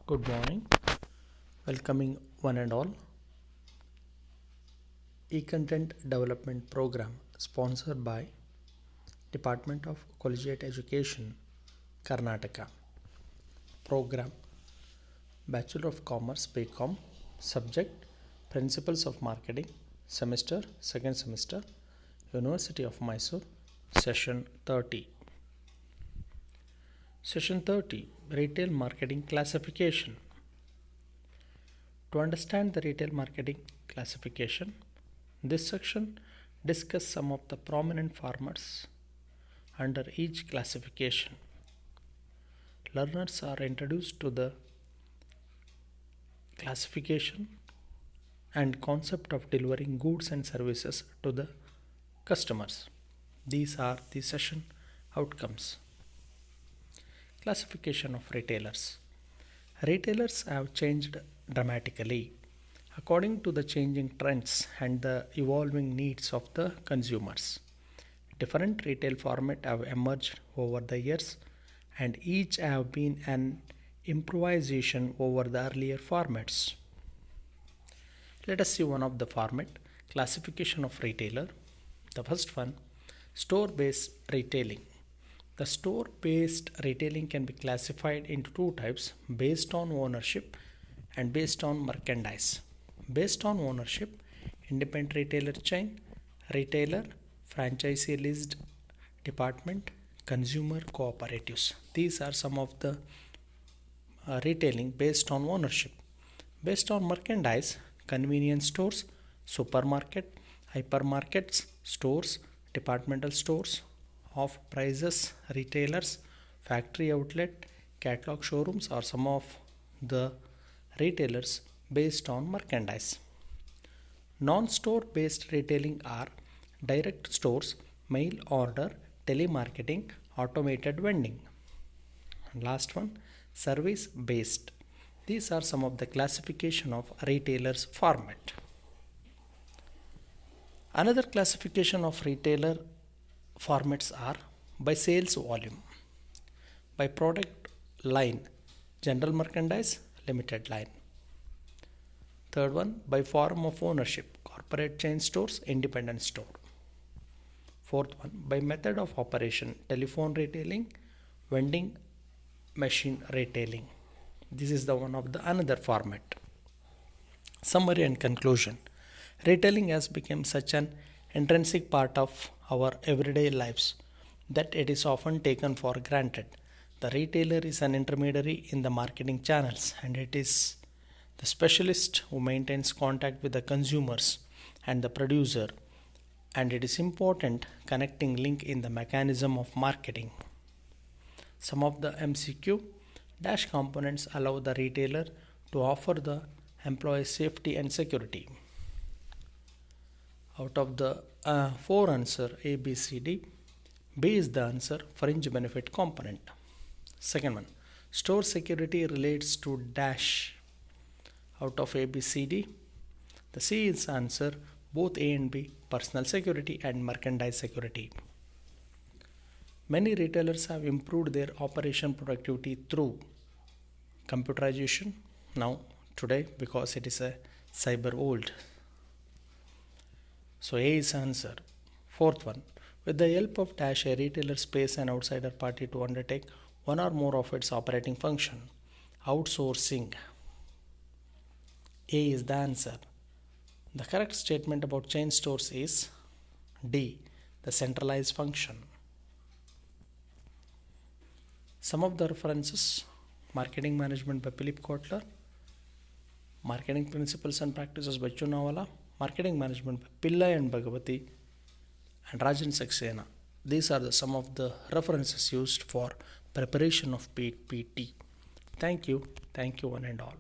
Good morning, welcoming one and all. E-Content Development Program sponsored by Department of Collegiate Education, Karnataka. Program Bachelor of Commerce BCom. Subject Principles of Marketing. Semester Second Semester, University of Mysore. Session 30. Session 30 Retail Marketing Classification. To understand the retail marketing classification, this section discusses some of the prominent formats under each classification. Learners are introduced to the classification and concept of delivering goods and services to the customers. These are the session outcomes. Classification of retailers. Retailers have changed dramatically according to the changing trends and the evolving needs of the consumers. Different retail formats have emerged over the years and each have been an improvisation over the earlier formats. Let us see one of the format classification of retailer. The first one, store-based retailing. The store-based retailing can be classified into two types based on ownership and based on merchandise. Based on ownership, independent retailer chain, retailer, franchisee leased department, consumer cooperatives. These are some of the retailing based on ownership. Based on merchandise, convenience stores, supermarket, hypermarkets, stores, departmental stores, off prices retailers, factory outlet, catalog showrooms are some of the retailers based on merchandise. Non-store based retailing are direct stores, mail order, telemarketing, automated vending. And last one, service based. These are some of the classification of retailers format. Another classification of retailer formats are by sales volume, by product line, general merchandise, limited line. Third one, by form of ownership, corporate chain stores, independent store. Fourth one, by method of operation, telephone retailing, vending machine retailing. This is the one of the another format. Summary and conclusion. Retailing has become such an intrinsic part of our everyday lives that it is often taken for granted. The retailer is an intermediary in the marketing channels and it is the specialist who maintains contact with the consumers and the producer, and it is important connecting link in the mechanism of marketing. Some of the MCQ dash components allow the retailer to offer the employee safety and security. Out of the four answer A, B, C, D, B is the answer fringe benefit component. Second one, store security relates to dash. Out of A, B, C, D, the C is answer both A and B, personal security and merchandise security. Many retailers have improved their operation productivity through computerization now today because it is a cyber world. So A is answer. Fourth one, with the help of dash, a retailer pays an outsider party to undertake one or more of its operating function. Outsourcing. A is the answer. The correct statement about chain stores is D, the centralized function. Some of the references: Marketing Management by Philip Kotler, Marketing Principles and Practices by Chunawala, Marketing Management by Pillai and Bhagavati, and Rajan Saxena. These are some of the references used for preparation of PPT. Thank you one and all.